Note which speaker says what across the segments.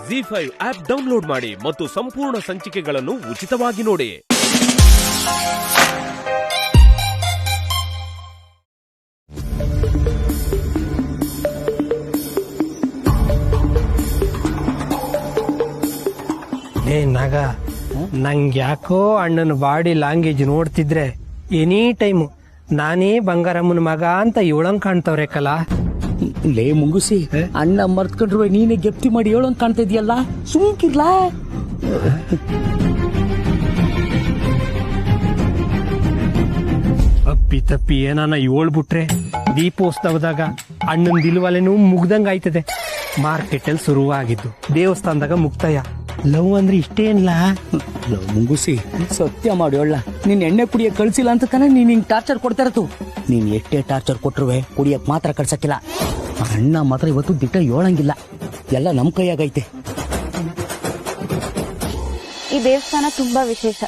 Speaker 1: ZEE5 app download ಮಾಡಿ ಮತ್ತು ಸಂಪೂರ್ಣ ಸಂಚಿಕೆಗಳನ್ನು ಉಚಿತವಾಗಿ ನೋಡಿ.
Speaker 2: ನಾಗ ನಂಗೆ ಯಾಕೋ ಅಣ್ಣನ ಬಾಡಿ ಲ್ಯಾಂಗ್ವೇಜ್ ನೋಡ್ತಿದ್ರೆ ಎನಿ ಟೈಮು ನಾನೇ ಬಂಗಾರಮ್ಮನ ಮಗ ಅಂತ ಇವಳಂಗ್ ಕಾಣ್ತವ್ರೆ ಕಲ.
Speaker 3: ಲೇ ಮುಂಗುಸಿ, ಅಣ್ಣ ಮರ್ತ್ಕೊಂಡ್ರು ನೀನೇ ಗೆಪ್ತಿ ಮಾಡಿ ಹೇಳೋಂಗ್ ಕಾಣ್ತಾ ಇದೆಯಲ್ಲ, ಸುಮ್ಕಿರ್ಲಾ.
Speaker 2: ಅಪ್ಪಿ ತಪ್ಪಿ ಏನಾನ ಹೇಳ್ಬಿಟ್ರೆ ದೀಪೋತ್ಸವದಾಗ ಅಣ್ಣನ ದಿಲ್ವಾಲೆನೂ ಮುಗ್ದಂಗ ಆಯ್ತದೆ. ಮಾರ್ಕೆಟ್ ಅಲ್ಲಿ ಶುರುವಾಗಿದ್ದು ದೇವಸ್ಥಾನದಾಗ ಮುಕ್ತಾಯ. ಲವ್ ಅಂದ್ರೆ ಇಷ್ಟೇನ್ಲಾ?
Speaker 3: ಮುಂಗುಸಿ, ಸತ್ಯ ಮಾಡಿ ಹೇಳ, ನೀನ್ ಎಣ್ಣೆ ಕುಡಿಯಕ್ ಕಳ್ಸಿಲ್ಲ ಅಂತ ತಾನೆ ನೀನ್ ಹಿಂಗ್ ಟಾರ್ಚರ್ ಕೊಡ್ತಾ ಇರತ್ತು. ನೀನ್ ಎಷ್ಟೇ ಟಾರ್ಚರ್ ಕೊಟ್ರುವೆ ಕುಡಿಯಕ್ ಮಾತ್ರ ಕಳ್ಸಕ್ಕಿಲ್ಲ. ಅಣ್ಣ ಮಾತ್ರ ಇವತ್ತು ದಿಟ್ಟ ಹೇಳಂಗಿಲ್ಲ, ಎಲ್ಲ ನಮ್ ಕೈಯಾಗೈತೆ.
Speaker 4: ಈ ದೇವಸ್ಥಾನ ತುಂಬಾ ವಿಶೇಷ.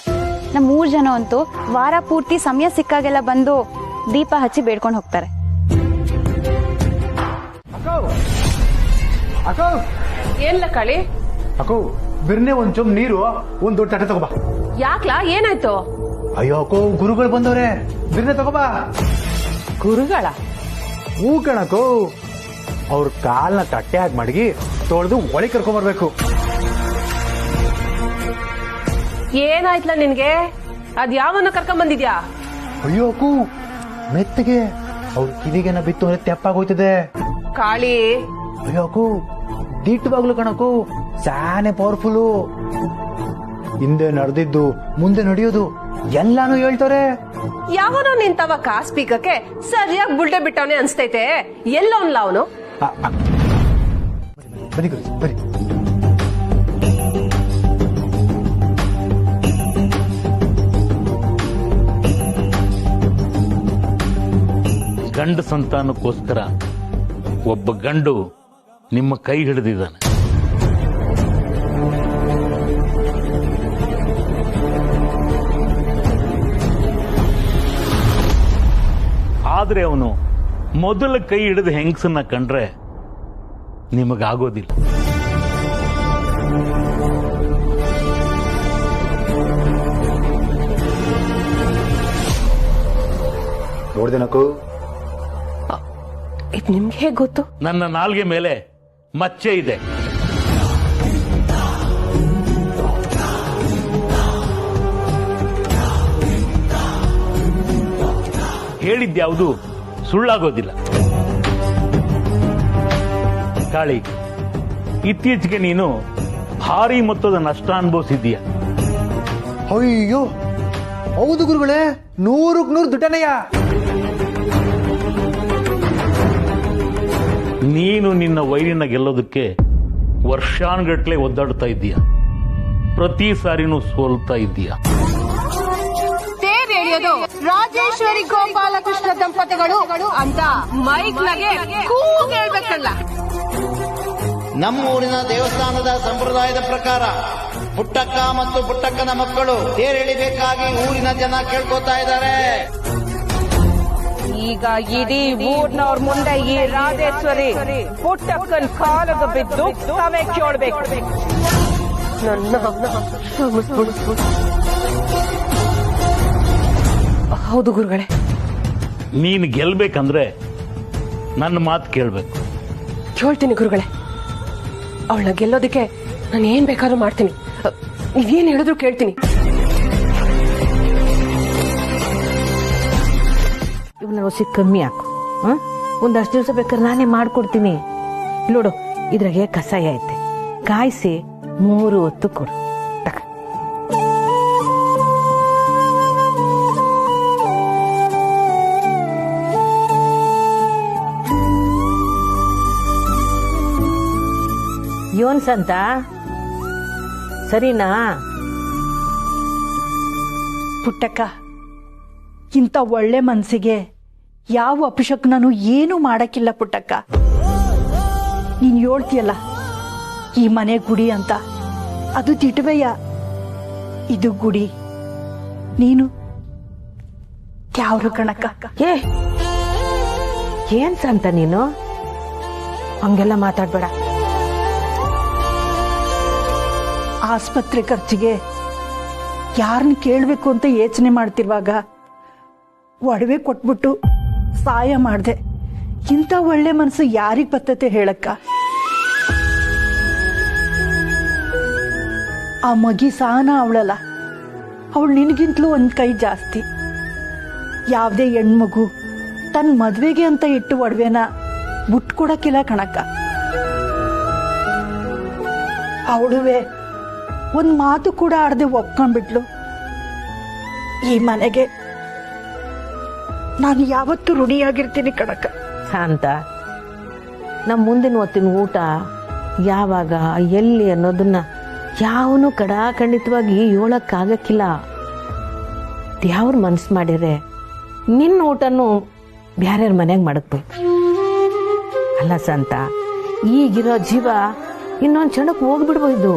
Speaker 4: ನಮ್ 3 ಜನ ಅಂತೂ ವಾರ ಪೂರ್ತಿ ಸಮಯ ಸಿಕ್ಕಾಗೆಲ್ಲ ಬಂದು ದೀಪ ಹಚ್ಚಿ ಬೇಡ್ಕೊಂಡು ಹೋಗ್ತಾರೆ.
Speaker 5: ಏನ್ಲ ಕಳಿ?
Speaker 6: ಅಕ್ಕೋ, ಬಿರ್ನೆ ಒಂದ್ ಚೊಂಬ್ ನೀರು, ಒಂದ್ ದೊಡ್ಡ ತಟ್ಟೆ ತಗೋಬಾ.
Speaker 5: ಯಾಕ್ಲಾ, ಏನಾಯ್ತು?
Speaker 6: ಅಯ್ಯೋ ಅಕ್ಕೋ, ಗುರುಗಳು ಬಂದವ್ರೆ, ಬಿರ್ನೆ ತಗೋಬಾ.
Speaker 5: ಗುರುಗಳ?
Speaker 6: ಹೂ ಕಣಕ್ಕೋ, ಅವ್ರ ಕಾಲ್ನ ತಟ್ಟೆಯಾಗಿ ಮಡಗಿ ತೊಳೆದು ಒಳಗೆ ಕರ್ಕೊಂಡ್ ಬರ್ಬೇಕು.
Speaker 5: ಏನಾಯ್ತಲ್ಲ ನಿನ್ಗೆ? ಅದ್ ಯಾವನ್ನ ಕರ್ಕೊಂಡ್ ಬಂದಿದ್ಯಾ?
Speaker 6: ಅಯ್ಯೋ ಅಕ್ಕೋ, ಮೆತ್ತಗೆ ಅವ್ರ ಕಿವಿಗೆನ ಬಿತ್ತು ಅಂದ್ರೆ ತೆಪ್ಪಾಗೋಯ್ತದೆ.
Speaker 5: ಕಾಳಿ,
Speaker 6: ಅಯ್ಯೋ ಅಕ್ಕೋ, ದಿಟ್ಟವಾಗ್ಲು ಕಣಕ್ಕೋ, ಸಾನೆ ಪವರ್ಫುಲ್. ಹಿಂದೆ ನಡೆದಿದ್ದು ಮುಂದೆ ನಡೆಯೋದು ಎಲ್ಲಾನು ಹೇಳ್ತಾರೆ.
Speaker 5: ಯಾವನೋ ನಿಂತವ ಕಾಸ್ ಪೀಕಕ್ಕೆ ಸರಿಯಾಗಿ ಬುಲ್ಟೆ ಬಿಟ್ಟವನೇ ಅನ್ಸ್ತೈತೆ. ಎಲ್ಲವನ್ಲ ಅವನು?
Speaker 6: ಬನ್ನಿ ಗುರು, ಬನ್ನಿ.
Speaker 7: ಗಂಡ ಸಂತಾನಕ್ಕೋಸ್ಕರ ಒಬ್ಬ ಗಂಡು ನಿಮ್ಮ ಕೈ ಹಿಡಿದಿದ್ದಾನೆ. ಆದ್ರೆ ಅವನು ಮೊದಲ ಕೈ ಹಿಡಿದ ಹೆಂಗಸನ್ನ ಕಂಡ್ರೆ ನಿಮಗಾಗೋದಿಲ್ಲ.
Speaker 6: ನೋಡ್ದೇನಕ್ಕೂ,
Speaker 5: ಇದ್ ನಿಮ್ಗೆ ಹೇಗ್ ಗೊತ್ತು?
Speaker 7: ನನ್ನ ನಾಲ್ಗೆ ಮೇಲೆ ಮಚ್ಚೆ ಇದೆ. ಹೇಳಿದ್ಯಾವುದು ಸುಳ್ಳಾಗೋದಿಲ್ಲ. ಕಾಳಿ, ಇತ್ತೀಚೆಗೆ ನೀನು ಭಾರಿ ಮೊತ್ತದ ನಷ್ಟ ಅನುಭವಿಸಿದ್ದೀಯ.
Speaker 6: ಅಯ್ಯೋ ಹೌದು ಗುರುಗಳೇ, 100ಕ್ಕೆ 100 ದುಡ್ಡನೆಯ.
Speaker 7: ನೀನು ನಿನ್ನ ವೈರಿನ ಗೆಲ್ಲೋದಕ್ಕೆ ವರ್ಷಾನುಗಟ್ಲೆ ಒದ್ದಾಡ್ತಾ ಇದ್ದೀಯ. ಪ್ರತಿ ಸಾರಿನೂ ಸೋಲ್ತಾ ಇದ್ದೀಯ.
Speaker 5: ರಾಜೇಶ್ವರಿ ಗೋಪಾಲಕೃಷ್ಣ ದಂಪತಿಗಳು ಅಂತ ಮೈಕ್ ನಗೆ ಹೇಳ್ಬೇಕಲ್ಲ.
Speaker 8: ನಮ್ಮೂರಿನ ದೇವಸ್ಥಾನದ ಸಂಪ್ರದಾಯದ ಪ್ರಕಾರ ಪುಟ್ಟಕ್ಕ ಮತ್ತು ಪುಟ್ಟಕ್ಕನ ಮಕ್ಕಳು ತೇರು ಎಳಿಬೇಕಾಗಿ ಊರಿನ ಜನ ಕೇಳ್ಕೊತಾ ಇದ್ದಾರೆ.
Speaker 5: ಈಗ ಇಡೀ ಊರ್ನವ್ರ ಮುಂದೆ ಈ ರಾಜೇಶ್ವರಿ ಪುಟ್ಟಕ್ಕನ್ ಕಾಲಗ ಬಿದ್ದು ತಾವೇ ಕೇಳ್ಬೇಕು. ಹೌದು ಗುರುಗಳೇ.
Speaker 7: ನೀನು ಗೆಲ್ಬೇಕಂದ್ರೆ ನನ್ನ ಮಾತು ಕೇಳ್ಬೇಕು.
Speaker 5: ಕೇಳ್ತೀನಿ ಗುರುಗಳೇ. ಅವಳನ್ನ ಗೆಲ್ಲೋದಕ್ಕೆ ನಾನು ಏನ್ ಬೇಕಾದ್ರೂ ಮಾಡ್ತೀನಿ. ನೀವೇನ್ ಹೇಳಿದ್ರು ಕೇಳ್ತೀನಿ.
Speaker 9: ಇವನ್ನ ರುಚಿ ಕಮ್ಮಿ ಹಾಕು. ಒಂದಷ್ಟು ದಿವಸ ಬೇಕಾದ್ರೆ ನಾನೇ ಮಾಡ್ಕೊಡ್ತೀನಿ. ನೋಡು, ಇದ್ರಾಗೆ ಕಷಾಯ ಐತೆ, ಕಾಯಿಸಿ 3 ಹೊತ್ತು ಕೊಡು. ಯೋನ್ ಸಂತ ಸರಿನಾ?
Speaker 10: ಪುಟ್ಟಕ್ಕ, ಇಂಥ ಒಳ್ಳೆ ಮನ್ಸಿಗೆ ಯಾವ ಅಪಶಕ್ನೂ ಏನೂ ಮಾಡಕ್ಕಿಲ್ಲ ಪುಟ್ಟಕ್ಕ. ನೀನ್ ಹೇಳ್ತೀಯಲ್ಲ ಈ ಮನೆ ಗುಡಿ ಅಂತ, ಅದು ತಿಟವೆಯ. ಇದು ಗುಡಿ, ನೀನು ಯಾವ್ರು ಕಣಕ್ಕ.
Speaker 9: ಏನ್ ಸಂತ ನೀನು? ಹಂಗೆಲ್ಲ ಮಾತಾಡ್ಬೇಡ.
Speaker 10: ಆಸ್ಪತ್ರೆ ಖರ್ಚಿಗೆ ಯಾರನ್ನ ಕೇಳಬೇಕು ಅಂತ ಯೋಚನೆ ಮಾಡ್ತಿರುವಾಗ ಒಡವೆ ಕೊಟ್ಬಿಟ್ಟು ಸಹಾಯ ಮಾಡಿದೆ. ಇಂಥ ಒಳ್ಳೆ ಮನಸ್ಸು ಯಾರಿಗೆ ಬರ್ತತೆ ಹೇಳಕ್ಕ? ಆ ಮಗಿ ಸಹನ ಅವಳಲ್ಲ, ಅವಳು ನಿನಗಿಂತಲೂ ಒಂದು ಕೈ ಜಾಸ್ತಿ. ಯಾವುದೇ ಹೆಣ್ಮಗು ತನ್ನ ಮದುವೆಗೆ ಅಂತ ಇಟ್ಟು ಒಡವೆನ ಬಿಟ್ಟು ಕೊಡಕ್ಕಿಲ್ಲ ಕಣಕ್ಕ. ಅವಳುವೆ ಒಂದು ಮಾತು ಕೂಡ ಆಡದೆ ಒಪ್ಕೊಂಡ್ಬಿಟ್ಲು. ಈ ಮನೆಗೆ ನಾನು ಯಾವತ್ತೂ ಋಣಿಯಾಗಿರ್ತೀನಿ ಕಣಕ್ಕ.
Speaker 9: ಶಾಂತ, ನಮ್ಮ ಮುಂದಿನ ಹೊತ್ತಿನ ಊಟ ಯಾವಾಗ ಎಲ್ಲಿ ಅನ್ನೋದನ್ನ ಯಾವನು ಖಂಡಿತವಾಗಿ ಹೇಳಕ್ಕಾಗಕ್ಕಿಲ್ಲ. ಯಾವ್ರ ಮನ್ಸು ಮಾಡಿದ್ರೆ ನಿನ್ನ ಊಟನು ಬ್ಯಾರ್ಯಾರ ಮನೆಯಾಗ ಮಾಡಕ್ಬೇಕು. ಅಲ್ಲ ಶಾಂತ, ಈಗಿರೋ ಜೀವ ಇನ್ನೊಂದು ಕ್ಷಣಕ್ಕೆ ಹೋಗ್ಬಿಡ್ಬೋದು.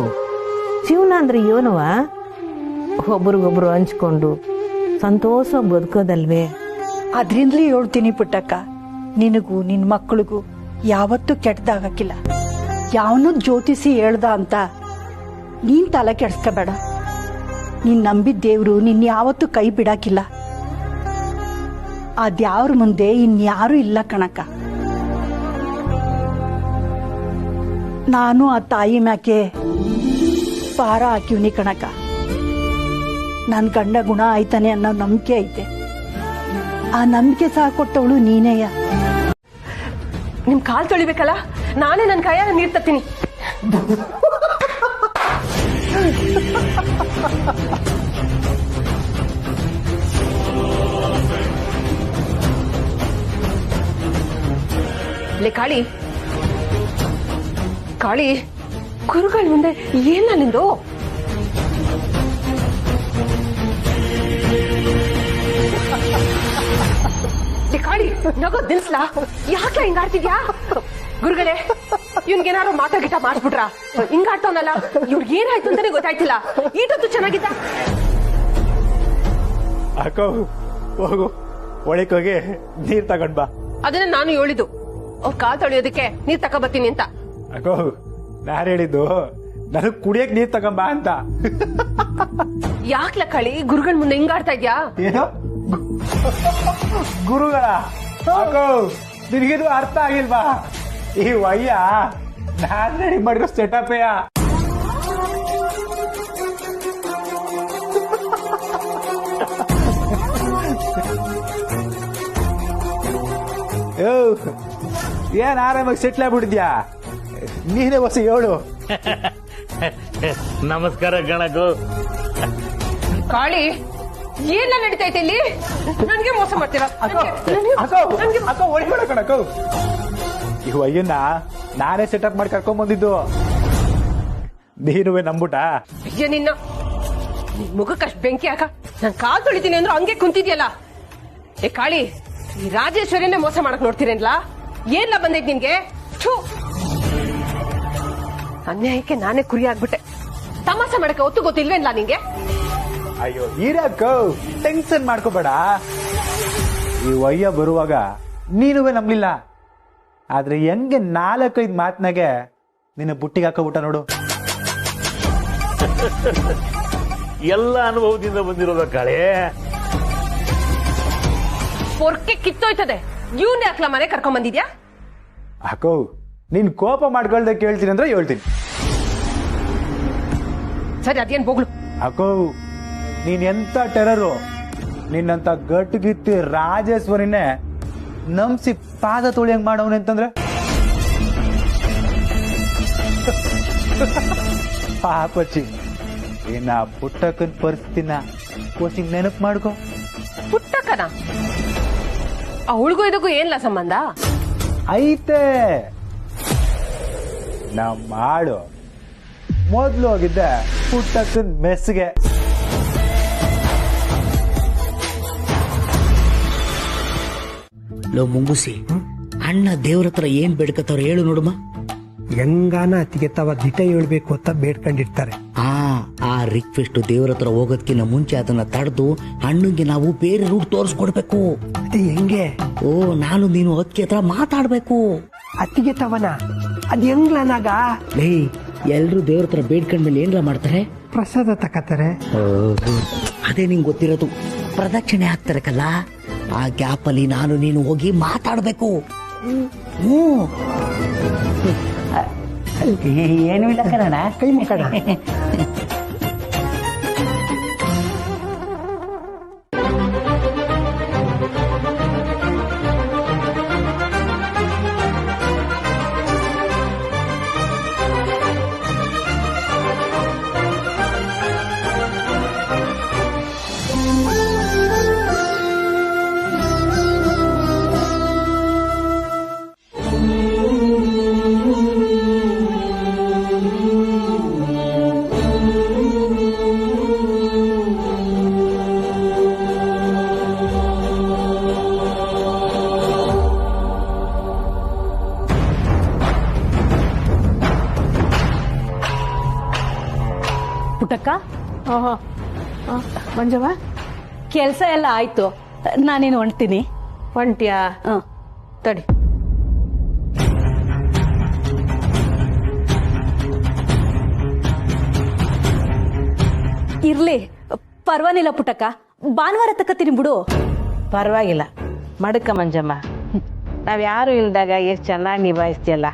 Speaker 9: ಜೀವನ ಅಂದ್ರೆ ಏನವ? ಒಬ್ರಿಗೊಬ್ರು ಹಂಚ್ಕೊಂಡು ಸಂತೋಷ ಬದುಕೋದಲ್ವೇ?
Speaker 10: ಅದ್ರಿಂದಲೇ ಹೇಳ್ತೀನಿ ಪುಟ್ಟಕ್ಕ, ನಿನಗೂ ನಿನ್ನ ಮಕ್ಕಳಿಗೂ ಯಾವತ್ತೂ ಕೆಟ್ಟದಾಗಕ್ಕಿಲ್ಲ. ಯಾವನು ಜ್ಯೋತಿಸಿ ಹೇಳ್ದ ಅಂತ ನೀನ್ ತಲೆ ಕೆಡ್ಸ್ಕೋಬೇಡ. ನೀನ್ ನಂಬಿದ ದೇವ್ರು ನಿನ್ ಯಾವತ್ತೂ ಕೈ ಬಿಡಾಕಿಲ್ಲ. ಆ ದ್ಯಾವ್ರ ಮುಂದೆ ಇನ್ಯಾರೂ ಇಲ್ಲ ಕಣಕ್ಕ. ನಾನು ಆ ತಾಯಿ ಮ್ಯಾಕೆ ಪಾರ ಹಾಕಿವ್ನಿ ಕಣಕ್ಕ. ನನ್ ಗಂಡ ಗುಣ ಆಯ್ತಾನೆ ಅನ್ನೋ ನಂಬಿಕೆ ಐತೆ. ಆ ನಂಬಿಕೆ ಸಹ ಕೊಟ್ಟವಳು ನೀನೇಯ.
Speaker 5: ನಿಮ್ ಕಾಲ್ ತೊಳಿಬೇಕಲ್ಲ, ನಾನೇ ನನ್ನ ಕೈಯಾಗ ನೀರ್ ತತ್ತೀನಿ. ಲೇ ಕಾಳಿ, ಕಾಳಿ, ಗುರುಗಳ ಮುಂದೆ ಏನ ನಿಂದು? ಕಾಳಿ, ನಗೋ ದಿನ್ಸ್ಲಾ, ಯಾಕೆ ಹಿಂಗಾಡ್ತಿದ್ಯಾ? ಗುರುಗಳೇ, ಇವ್ನಿಗೇನಾರು ಮಾತಾ ಗಿಟ ಮಾಡಿಸ್ಬಿಟ್ರ? ಹಿಂಗಾಡ್ತವನಲ್ಲ, ಇವ್ರಿಗೆ ಏನಾಯ್ತು ಅಂತಾನೆ ಗೊತ್ತಾಯ್ತಿಲ್ಲ. ಈಟೊತ್ತು ಚೆನ್ನಾಗಿದ್ದ.
Speaker 6: ಅಕ್ಕೋ ಹೋಗು, ಒಳಕೋಗಿ ನೀರ್ ತಗೊಂಡ್ ಬಾ.
Speaker 5: ಅದನ್ನ ನಾನು ಹೇಳಿದ್ದು, ಅವ್ರ ಕಾಲ್ ತೊಳೆಯೋದಕ್ಕೆ ನೀರ್ ತಗೊಬತ್ತೀನಿ ಅಂತ.
Speaker 6: ಅಕ್ಕೋ, ನಾನ್ ಹೇಳಿದ್ದು ನನಗ್ ಕುಡಿಯಕ್ ನೀರ್ ತಗೊಂಬಾ ಅಂತ.
Speaker 5: ಯಾಕ್ಲ ಕಾಳಿ ಗುರುಗಳ ಮುಂದೆ ಹಿಂಗಾಡ್ತಾ ಇದ್ಯಾ?
Speaker 6: ಏನು ಗುರುಗಳ? ಅಕ್ಕೋ, ನಿನಗಿದು ಅರ್ಥ ಆಗಿಲ್ವಾ? ಈ ವಯ್ಯ ನಾನ್ ರೆಡಿ ಮಾಡಿರೋ ಸೆಟಪ್ಯ. ಏನ್ ಆರಾಮಾಗಿ ಸೆಟ್ಲ್ ಆಗ್ಬಿಟ್ಟಿದ್ಯಾ? ನೀನೇ ಹೊಸ ಹೇಳು.
Speaker 7: ನಮಸ್ಕಾರ ಗಣಕು.
Speaker 5: ಕಾಳಿ, ಏನ ನಡೀತೈತೆ ಇಲ್ಲಿ? ನನ್ಗೆ ಮೋಸ ಮಾಡ್ತೀರಾ?
Speaker 6: ಒಳಗಡೆ ಕಣಕೋ, ಈ ವಯ್ಯನ್ನ ನಾನೇ ಸೆಟಪ್ ಮಾಡಿ ಕರ್ಕೊಂಡ್ ಬಂದಿದ್ದು. ನೀನುವೆ ನಂಬುಟ?
Speaker 5: ಅಯ್ಯ ನಿನ್ನ ಮುಖಕ್ಕಷ್ಟು ಬೆಂಕಿ ಹಾಕ. ನಾನ್ ಕಾಲ್ ತೊಳಿತೀನಿ ಅಂದ್ರು ಹಂಗೆ ಕುಂತಿದ್ಯಲ್ಲ. ಏ ಕಾಳಿ, ಈ ರಾಜೇಶ್ವರಿನೇ ಮೋಸ ಮಾಡಕ್ ನೋಡ್ತೀರೇನ್ಲ? ಏನ್ಲ ಬಂದೈತ್ ನಿನ್ಗೆ? ಛೂ, ಅನ್ಯಾಯಕ್ಕೆ ನಾನೇ ಕುರಿ ಆಗ್ಬಿಟ್ಟೆ. ತಮಾಷೆ ಮಾಡಕ್ಕೆ ಒತ್ತು ಗೊತ್ತಿಲ್ವೇನ್ಲ ನಿಂಗೆ?
Speaker 6: ಅಯ್ಯೋ ಇರಕ್ಕೋ, ಟೆನ್ಷನ್ ಮಾಡ್ಕೋಬೇಡ. ಈ ವಯ್ಯ ಬರುವಾಗ ನೀನುವೆ ನಂಬ್ಲಿಲ್ಲ, ಆದ್ರೆ ಹೆಂಗೆ 4-5 ಮಾತಿನಾಗೆ ನಿನ್ನ ಬುಟ್ಟಿಗೆ ಹಾಕೋಬಿಟ್ಟ ನೋಡು.
Speaker 7: ಎಲ್ಲ ಅನುಭವದಿಂದ ಬಂದಿರೋದ ಕಾಳೆ.
Speaker 5: ಪೊರ್ಕೆ ಕಿತ್ತೋಯ್ತದೆ. ಇವ್ನ ಯಾಕ್ಲ ಮನೆ ಕರ್ಕೊಂಡ್ ಬಂದಿದ್ಯಾ?
Speaker 6: ಅಕ್ಕೋ, ನೀನ್ ಕೋಪ ಮಾಡ್ಕೊಳ್ದೆ ಕೇಳ್ತೀನಿ ಅಂದ್ರೆ ಹೇಳ್ತೀನಿ.
Speaker 5: ಸರಿ, ಅದೇನ್ ಬೋಗ್ಲು.
Speaker 6: ಅಕ್ಕೋ, ನೀನ್ ಎಂತ ಟೆರರು. ನಿನ್ನಂತ ಗಟ್ಟಿಗಿತ್ತಿ ರಾಜೇಶ್ವರಿನೇ ನಂಬಿಸಿ ಪಾದ ತೊಳಿಯಂಗ್ ಮಾಡವನೆ ಅಂತಂದ್ರೆ ಪಾಪಚ್ಚಿ. ಇನ್ನ ಪುಟ್ಟಕ್ಕನ್ ಪರಿಸ್ಥಿತಿನ ಕೋಚಿಂಗ್ ನೆನಪು ಮಾಡ್ಕೊ.
Speaker 5: ಪುಟ್ಟಕ್ಕನ? ಅವಳಿಗೂ ಇದಕ್ಕೂ ಏನ್ಲ ಸಂಬಂಧ
Speaker 6: ಐತೆ? ನಮ್ ಮಾಡು ಮೊದ್ಲು ಹೋಗಿದ್ದೆ ಪುಟ್ಟಕ್ಕನ್ ಮೆಸ್ಗೆ.
Speaker 3: ಲೋ ಮುಂಗುಸಿ, ಅಣ್ಣ ದೇವ್ರ ಹತ್ರ ಏನ್ ಬೇಡ್ಕತ್ತವ್ರ ಹೇಳು ನೋಡಮ್ಮ.
Speaker 2: ಹೆಂಗಾನ ಅತಿಗೆ ತವ ದಿಟ ಹೇಳ್ಬೇಕು ಅಂತ ಬೇಡ್ಕೊಂಡಿರ್ತಾರೆ.
Speaker 3: ಆ ರಿಕ್ವೆಸ್ಟ್ ದೇವ್ರ ಹತ್ರ ಹೋಗೋದ್ಕಿನ್ನ ಮುಂಚೆ ಅದನ್ನ ತಡೆದು ಅಣ್ಣಂಗೆ ನಾವು ಬೇರೆ ರೂಟ್ ತೋರಿಸ್ಕೊಡ್ಬೇಕು.
Speaker 2: ಅದೇ ಹೆಂಗೆ?
Speaker 3: ಓ, ನಾನು ನೀನು ಅದಕ್ಕೆ ಹತ್ರ ಮಾತಾಡ್ಬೇಕು.
Speaker 2: ಅತಿಗೆ ತವನ ಅದ್ ಹೆಂಗ್ಲನಾಗ?
Speaker 3: ಲೇ, ಎಲ್ರು ದೇವ್ರ ಹತ್ರ ಬೇಡ್ಕೊಂಡ್ಮೇಲೆ ಏನ್ರ ಮಾಡ್ತಾರೆ?
Speaker 2: ಪ್ರಸಾದ ತಕತಾರೆ.
Speaker 3: ಅದೇ ನಿಂಗೆ ಗೊತ್ತಿರೋದು, ಪ್ರದಕ್ಷಿಣೆ ಹಾಕ್ತಾರೆ ಕಲ್ಲ. ಆ ಗ್ಯಾಪ್ ಅಲ್ಲಿ ನಾನು ನೀನು ಹೋಗಿ ಮಾತಾಡ್ಬೇಕು. ಏನು ಇಲ್ಲ ಕಣ,
Speaker 2: ಕೈ ಮುಖಡ.
Speaker 10: ಪುಟ್ಟಕ್ಕ,
Speaker 9: ಮಂಜವ್ವ,
Speaker 10: ಕೆಲಸ ಎಲ್ಲ ಆಯ್ತು, ನಾನೇನು ಹೊಂಟ್ತೀನಿ.
Speaker 9: ಹೊಂಟ್ಯಾ? ತಡಿ.
Speaker 10: ಇರ್ಲಿ, ಪರವಾಗಿಲ್ಲ ಪುಟ್ಟಕ್ಕ, ಭಾನುವಾರ ತಕ್ಕತ್ತೀನಿ ಬಿಡು.
Speaker 9: ಪರವಾಗಿಲ್ಲ, ಮಡಕ ಮಂಜಮ್ಮ. ನಾವ್ ಯಾರು ಇಲ್ದಾಗ ಎಷ್ಟು ಚೆನ್ನಾಗಿ ನಿಭಾಯಿಸ್ತೀಯಲ್ಲ.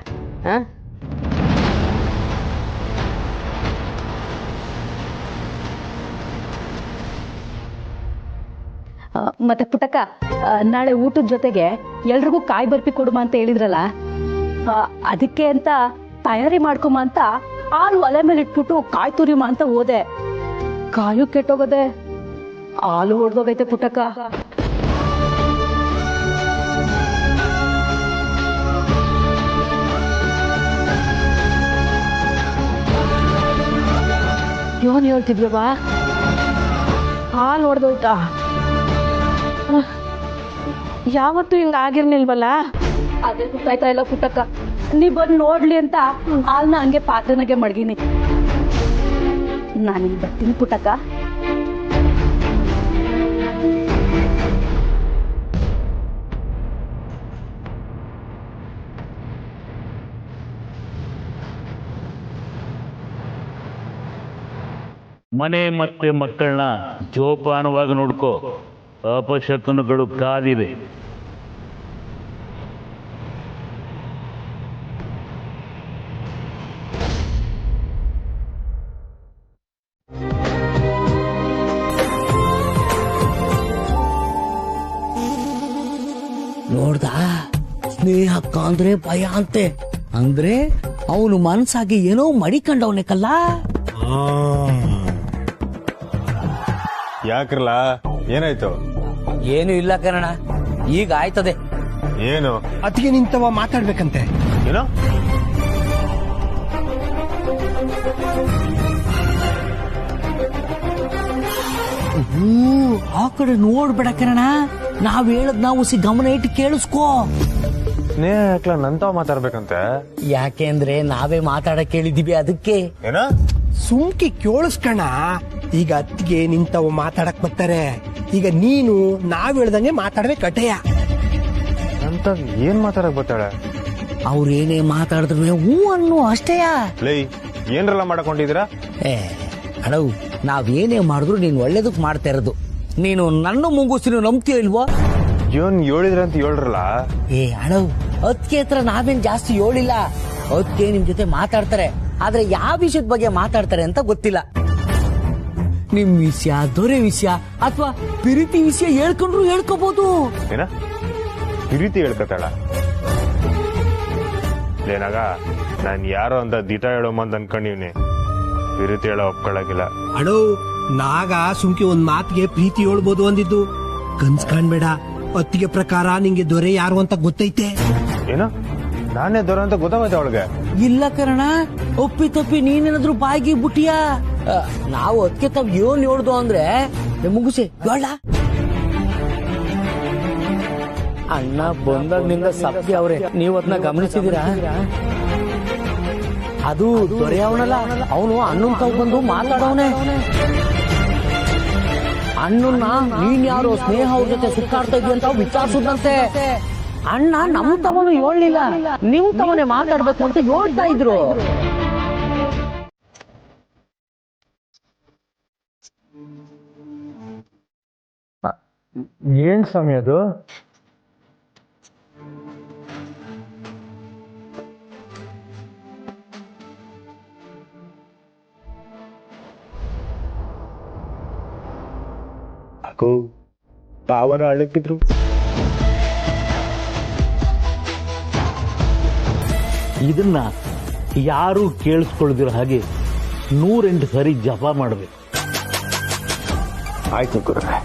Speaker 10: ಮತ್ತೆ ಪುಟ್ಟಕ್ಕ, ನಾಳೆ ಊಟದ ಜೊತೆಗೆ ಎಲ್ರಿಗೂ ಕಾಯಿ ಬರ್ಪಿ ಕೊಡುಮ ಅಂತ ಹೇಳಿದ್ರಲ್ಲ, ಅದಕ್ಕೆ ಅಂತ ತಯಾರಿ ಮಾಡ್ಕೊಮ ಅಂತ ಹಾಲು ಒಲೆ ಮೇಲೆ ಇಟ್ಬಿಟ್ಟು ಕಾಯಿ ತುರಿಮ ಅಂತ ಹೋದೆ. ಕಾಯು ಕೆಟ್ಟೋಗದೆ, ಹಾಲು ಹೊಡೆದೋಗೈತೆ ಪುಟ್ಟಕ್ಕ.
Speaker 9: ಯೋನ್ ಹೇಳ್ತಿದ್ಯವ, ಹಾಲು ಹೊಡೆದೋಯ್ತಾ? ಯಾವತ್ತೂ ಹಿಂಗ ಆಗಿರ್ನಿಲ್ವಲ್ಲ.
Speaker 10: ಅದೇ ಗೊತ್ತಾಯ್ತಾ ಇಲ್ಲ ಪುಟ್ಟಕ್ಕ, ನೀ ಬಂದು ನೋಡ್ಲಿ ಅಂತ ಹಾಲ್ನ ಹಂಗೆ ಪಾತ್ರೆನಾಗೆ ಮಡಗಿನಿ. ನಾನಿಲ್ಲಿ ಬರ್ತೀನಿ ಪುಟ್ಟಕ್ಕ.
Speaker 7: ಮನೆ ಮತ್ತೆ ಮಕ್ಕಳನ್ನ ಜೋಪಾನವಾಗಿ ನೋಡ್ಕೋ, ಅಪಶಕುನಗಳು ಕಾದಿವೆ.
Speaker 3: ನೋಡ್ದ, ಸ್ನೇಹಕ್ಕ ಅಂದ್ರೆ ಭಯ ಅಂತೆ. ಅಂದ್ರೆ ಅವನು ಮನ್ಸಾಗಿ ಏನೋ ಮಡಿಕೊಂಡವನೆ ಕಲ್ಲ.
Speaker 11: ಯಾಕ್ರಲ್ಲ, ಏನಾಯ್ತು?
Speaker 3: ಏನು ಇಲ್ಲ ಕನ್ನಡ, ಈಗ ಆಯ್ತದೆ.
Speaker 11: ಏನು?
Speaker 2: ಅತಿಗೆ ನಿಂತವ ಮಾತಾಡ್ಬೇಕಂತೆ.
Speaker 11: ಏನೋ?
Speaker 3: ಆ ಕಡೆ ನೋಡ್ಬೇಡ ಕನ್ನಡ, ನಾವ್ ಹೇಳದ್ ನಾವು ಗಮನ ಇಟ್ಟು ಕೇಳಿಸ್ಕೋ.
Speaker 11: ಸ್ನೇಹ ಯಾಕ್ಲ ನಂತಾವ್ ಮಾತಾಡ್ಬೇಕಂತೆ?
Speaker 3: ಯಾಕೆಂದ್ರೆ ನಾವೇ ಮಾತಾಡಕ್ ಕೇಳಿದೀವಿ, ಅದಕ್ಕೆ.
Speaker 11: ಏನ?
Speaker 2: ಸುಮ್ಕಿ ಕೇಳಿಸ್ಕಣ. ಈಗ ಅತ್ತಿಗೆ ನಿಂತವ ಮಾತಾಡಕ್ ಬರ್ತಾರೆ. ಈಗ ನೀನು ನಾವ್ ಹೇಳ್ದಂಗೆ ಮಾತಾಡ್ಬೇಕು ಅಟೆಯ.
Speaker 11: ಅಂತ ಏನ್ ಮಾತಾಡಕ್ ಬರ್ತಾಳೆ?
Speaker 3: ಅವ್ರೇನೇ ಮಾತಾಡಿದ್ರು ಹೂ ಅನ್ನು ಅಷ್ಟೇಯ.
Speaker 11: ಲೈ, ಏನ್ರೆಲ್ಲ ಮಾಡಕೊಂಡಿದ್ದೀರಾ?
Speaker 3: ಅಡವು, ನಾವೇನೇ ಮಾಡಿದ್ರು ನೀನ್ ಒಳ್ಳೇದಕ್ ಮಾಡ್ತಾ ಇರೋದು. ನೀನು ನನ್ನ ಮುಂಗುಸಿನ ನಂಬ್ತೀಯ ಇಲ್ವೋ?
Speaker 11: ಇವನ್ ಹೇಳಿದ್ರಂತ ಹೇಳ್ರಲ್ಲ.
Speaker 3: ಅಡವು, ಅದಕ್ಕೆ ಹತ್ರ ನಾವೇನ್ ಜಾಸ್ತಿ ಹೇಳಿಲ್ಲ. ಅದಕ್ಕೆ ನಿಮ್ ಜೊತೆ ಮಾತಾಡ್ತಾರೆ, ಆದ್ರೆ ಯಾವ ವಿಷಯದ ಬಗ್ಗೆ ಮಾತಾಡ್ತಾರೆ ಅಂತ ಗೊತ್ತಿಲ್ಲ. ನಿಮ್ ವಿಷಯ, ದೊರೆ ವಿಷಯ ಅಥವಾ ಪ್ರೀತಿ ವಿಷಯ ಹೇಳ್ಕೊಂಡ್ರು ಹೇಳ್ಕೋಬಹುದು.
Speaker 11: ಏನ ಪ್ರೀತಿ ಹೇಳ್ಕತಾಳ? ಏನಾಗ ನಾನ್ ಯಾರೋ ಅಂತ ದಿಟ ಹೇಳೋಮಂತ ಅನ್ಕೊಂಡಿವ್ನಿ. ಪ್ರೀತಿ ಹೇಳೋ ಒಪ್ಕೊಳಕಿಲ್ಲ.
Speaker 2: ಅಡೋ, ನಾಗ ಸುಮ್ಕಿ ಒಂದ್ ಮಾತಿಗೆ ಪ್ರೀತಿ ಹೇಳ್ಬೋದು ಅಂದಿದ್ದು. ಕನ್ಸ್ ಕಾಣ್ಬೇಡ. ಅತ್ತಿಗೆ ಪ್ರಕಾರ ನಿಂಗೆ ದೊರೆ ಯಾರು ಅಂತ ಗೊತ್ತೈತೆ.
Speaker 11: ಏನೋ ನಾನೇ ದೊರೆ ಅಂತ ಗೊತ್ತಾಗೋಯ್ತ ಅವಳಿಗೆ?
Speaker 3: ಇಲ್ಲ ಕರ್ಣ, ಒಪ್ಪಿ ತಪ್ಪಿ ನೀನೇನಾದ್ರು ಬಾಯಿಗೆ ಬಿಟ್ಟಿಯಾ? ನಾವು ಅದಕ್ಕೆ ತಾವ್ ಏನ್ ಹೇಳ್ದು ಅಂದ್ರೆ ಮುಗಿಸಿ ಹೇಳ. ಅಣ್ಣ ಬಂದಾಗಿನಿಂದ ಸತ್ಯ ಅವ್ರೆ, ನೀವ್ ಅದನ್ನ ಗಮನಿಸಿದೀರಾ? ಅದು ದೊರೆಯವನಲ್ಲ, ಅವನು ಅಣ್ಣನ್ ತಾವ್ ಬಂದು ಮಾತಾಡವನೆ. ಅಣ್ಣನ್ನ ನೀನ್ ಯಾರೋ ಸ್ನೇಹ ಅವ್ರ ಜೊತೆ ಸುತ್ತಾಡ್ತಾ ಇದ್ವಿ ಅಂತ ವಿಚಾರಿಸುದಂತೆ. ಅಣ್ಣ ನಮ್ ತವನು ಹೇಳಲಿಲ್ಲ, ನಿಮ್ ತವನೇ ಮಾತಾಡ್ಬೇಕು ಅಂತ ಹೇಳ್ತಾ ಇದ್ರು.
Speaker 6: ಏನ್ ಸ್ವಾಮಿ ಅದು?
Speaker 11: ಅಕ್ಕೋ ಪಾವನ ಅಳಕ್ಕಿದ್ರು.
Speaker 7: ಇದನ್ನ ಯಾರು ಕೇಳಿಸ್ಕೊಳ್ದಿರೋ ಹಾಗೆ 108 ಸರಿ ಜಪ ಮಾಡಬೇಕು.
Speaker 11: ಆಯ್ತು ಗುರುಗಳೇ.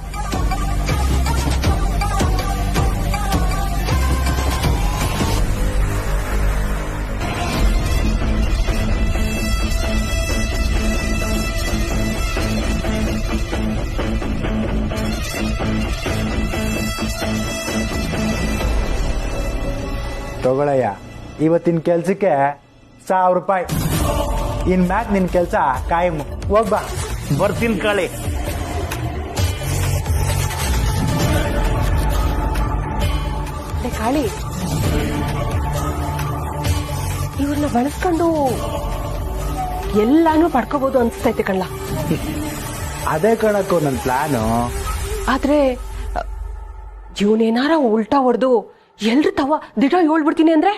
Speaker 6: ತಗೊಳಯ್ಯ, ಇವತ್ತಿನ ಕೆಲ್ಸಕ್ಕೆ 1000 ರೂಪಾಯಿ. ಇನ್ ಮ್ಯಾಕ್ ನಿನ್ ಕೆಲ್ಸ ಕಾಯಂ. ಹೋಗ್ಬಾ.
Speaker 7: ಬರ್ತೀನಿ ಕಾಳೆ.
Speaker 5: ಕಾಳಿ, ಇವ್ರನ್ನ ಬಳಸ್ಕೊಂಡು ಎಲ್ಲಾನು ಪಡ್ಕೋಬಹುದು ಅನ್ಸ್ತೈತೆ ಕಳ್ಳ.
Speaker 6: ಅದೇ ಕಣಕ್ಕೋ ನನ್ ಪ್ಲಾನು.
Speaker 5: ಆದ್ರೆ ಇವನೇನಾರ ಉಲ್ಟಾ ಹೊಡೆದು ಎಲ್ರು ತವ ದಿಟ ಹೇಳ್ಬಿಡ್ತೀನಿ ಅಂದ್ರೆ?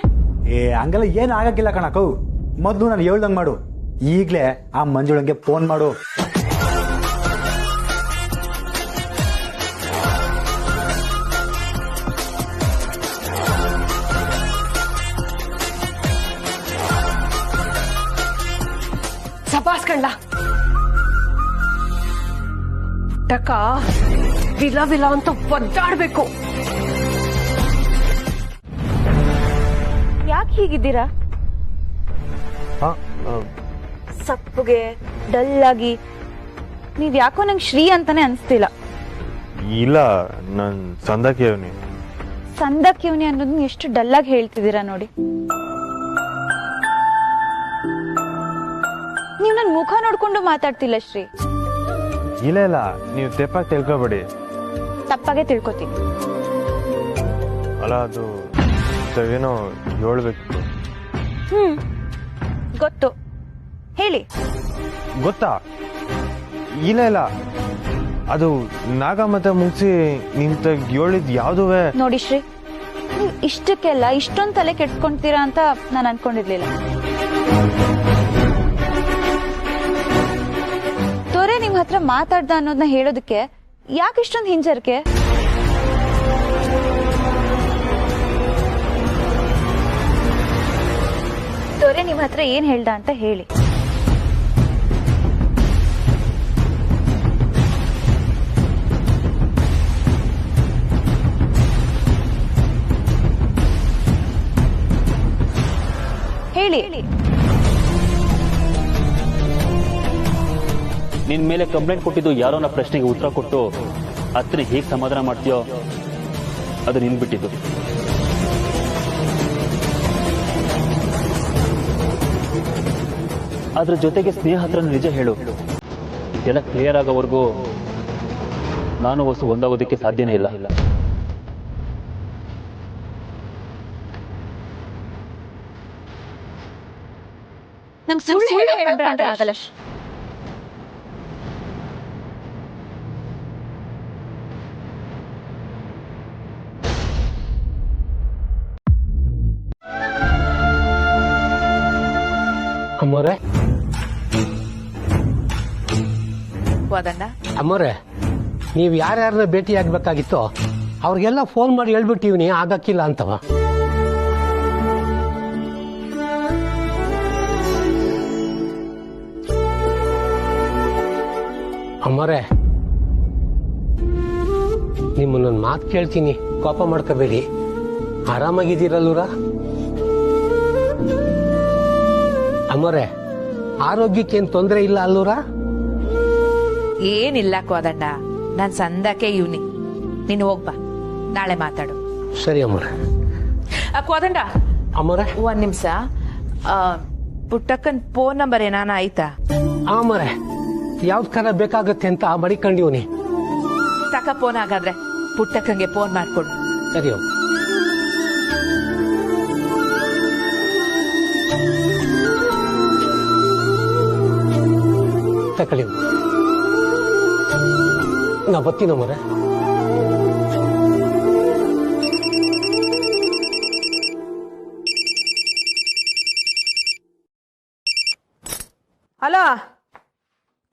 Speaker 6: ಹಂಗೆಲ್ಲ ಏನ್ ಆಗಕ್ಕಿಲ್ಲ ಕಣಕ್ಕೋ. ಮೊದ್ಲು ನಾನು ಹೇಳ್ದಂಗ್ ಮಾಡು. ಈಗ್ಲೇ ಆ ಮಂಜುಳಂಗೆ ಫೋನ್ ಮಾಡು.
Speaker 5: ಸಪಾಸ್ ಕಳ್ಳ. ಟಕ ವಿಲ ವಿಲ ಅಂತ ಒದ್ದಾಡ್ಬೇಕು.
Speaker 4: ಯಾಕೆ ಹೀಗಿದ್ದೀರಾ? ಸಪ್ಪಗೆ ಡಲ್ ಆಗಿ. ನೀವ್ ಯಾಕೋ ನಂಗೆ ಶ್ರೀ ಅಂತಾನೆ ಅನ್ಸ್ತಿಲ್ಲ.
Speaker 11: ಇಲ್ಲ, ನನ್ ಸಂದಕಿಯವನಿ.
Speaker 4: ಸಂದಕ್ಯವನಿ ಅನ್ನೋದನ್ನ ಎಷ್ಟು ಡಲ್ ಆಗಿ ಹೇಳ್ತಿದ್ದೀರಾ ನೋಡಿ. ನೀವ್ ನನ್ ಮುಖ ನೋಡ್ಕೊಂಡು ಮಾತಾಡ್ತಿಲ್ಲ ಶ್ರೀ.
Speaker 11: ಇಲ್ಲ ಇಲ್ಲ, ನೀವು ತೆಪ್ಪಾಗಿ ತಿಳ್ಕೊಬೇಡಿ.
Speaker 4: ತಪ್ಪಾಗೆ ತಿಳ್ಕೊತೀನಿ.
Speaker 11: ಅಲ್ಲ, ಅದು ಏನೋ ಹೇಳ್ಬೇಕಿತ್ತು.
Speaker 4: ಗೊತ್ತು, ಹೇಳಿ.
Speaker 11: ಗೊತ್ತಾ? ಇಲ್ಲ ಇಲ್ಲ, ಅದು ನಾಗ ಮತ್ತೆ ಮುಗಿಸಿ ನಿಂತ ಹೇಳಿದ್ ಯಾವ್ದುವೆ.
Speaker 4: ನೋಡಿ ಶ್ರೀ, ನೀವ್ ಇಷ್ಟಕ್ಕೆಲ್ಲ ಇಷ್ಟೊಂದ್ ತಲೆ ಕೆಡ್ಸ್ಕೊಂತೀರಾ ಅಂತ ನಾನು ಅನ್ಕೊಂಡಿರ್ಲಿಲ್ಲ. ದೊರೆ ನಿಮ್ ಹತ್ರ ಮಾತಾಡ್ದ ಅನ್ನೋದನ್ನ ಹೇಳೋದಕ್ಕೆ ಯಾಕೆ ಇಷ್ಟೊಂದು ಹಿಂಜರಿಕೆ? ದೊರೆ ನಿಮ್ ಹತ್ರ ಏನ್ ಹೇಳ್ದ ಅಂತ ಹೇಳಿ. ಹೇಳಿ.
Speaker 12: ನಿನ್ ಮೇಲೆ ಕಂಪ್ಲೇಂಟ್ ಕೊಟ್ಟಿದ್ದು ಯಾರೋ ನನ್ನ ಪ್ರಶ್ನೆಗೆ ಉತ್ತರ ಕೊಟ್ಟು ಅತ್ತನೇ ಹೇಗೆ ಸಮಾಧಾನ ಮಾಡ್ತೀಯೋ ಅದು ನಿನ್ ಬಿಟ್ಟಿದ್ದು. ಅದ್ರ ಜೊತೆಗೆ ಸ್ನೇಹ ಹತ್ರ ನಿಜ ಹೇಳು. ಇದೆಲ್ಲ ಕ್ಲಿಯರ್ ಆಗೋವರೆಗೂ ನಾನು ವಸ್ತು ಒಂದಾಗೋದಕ್ಕೆ ಸಾಧ್ಯನೇ ಇಲ್ಲ.
Speaker 4: ನಂಗೆ ಸುಳ್ಳು ಆಗಲ್ಲ.
Speaker 2: ಅಮ್ಮೋರೆ, ಅಮ್ಮೋರೆ, ನೀವು ಯಾರ್ಯಾರನ್ನ ಭೇಟಿ ಆಗ್ಬೇಕಾಗಿತ್ತೋ ಅವ್ರಿಗೆಲ್ಲ ಫೋನ್ ಮಾಡಿ ಹೇಳ್ಬಿಟ್ಟಿವ್ನಿ ಆಗಕ್ಕಿಲ್ಲ ಅಂತವ. ಅಮ್ಮೋರೆ, ನಿಮ್ಮನ್ನೊಂದು ಮಾತು ಕೇಳ್ತೀನಿ, ಕೋಪ ಮಾಡ್ಕೋಬೇಡಿ. ಆರಾಮಾಗಿದ್ದೀರಲ್ಲೂರ? ಅಮ್ಮೋರೆ, ಆರೋಗ್ಯಕ್ಕೇನು ತೊಂದರೆ ಇಲ್ಲ ಅಲ್ಲೂರ?
Speaker 9: ಏನಿಲ್ಲ ಕೋದಂಡ, ನಾನ್ ಸಂದಕ್ಕೆ ಇವ್ನಿ. ನೀನು ಹೋಗ್ಬಾ, ನಾಳೆ ಮಾತಾಡು.
Speaker 2: ಸರಿ ಅಮ್ಮೋರೆ.
Speaker 9: ಕೋದಂಡ,
Speaker 2: ಅಮ್ಮೋರೆ
Speaker 9: ಒಂದ್ ನಿಮಿಷ. ಪುಟ್ಟಕ್ಕನ್ ಫೋನ್ ನಂಬರ್ ಏನಾನ ಆಯ್ತಾ?
Speaker 2: ಅಮ್ಮೋರೆ, ಯಾವ್ದ್ ಕರ ಬೇಕಾಗತ್ತೆ ಅಂತ ಮಡಿಕೊಂಡಿವ್ನಿ.
Speaker 9: ತಕ ಫೋನ್ ಹಾಗಾದ್ರೆ ಪುಟ್ಟಕ್ಕಂಗೆ ಫೋನ್ ಮಾಡ್ಕೊಡು.
Speaker 2: ಸರಿ. ತಕೊಳ್ಳಿ, ನಾ ಬರ್ತೀನಮ್ಮರೆ.
Speaker 9: ಹಲೋ,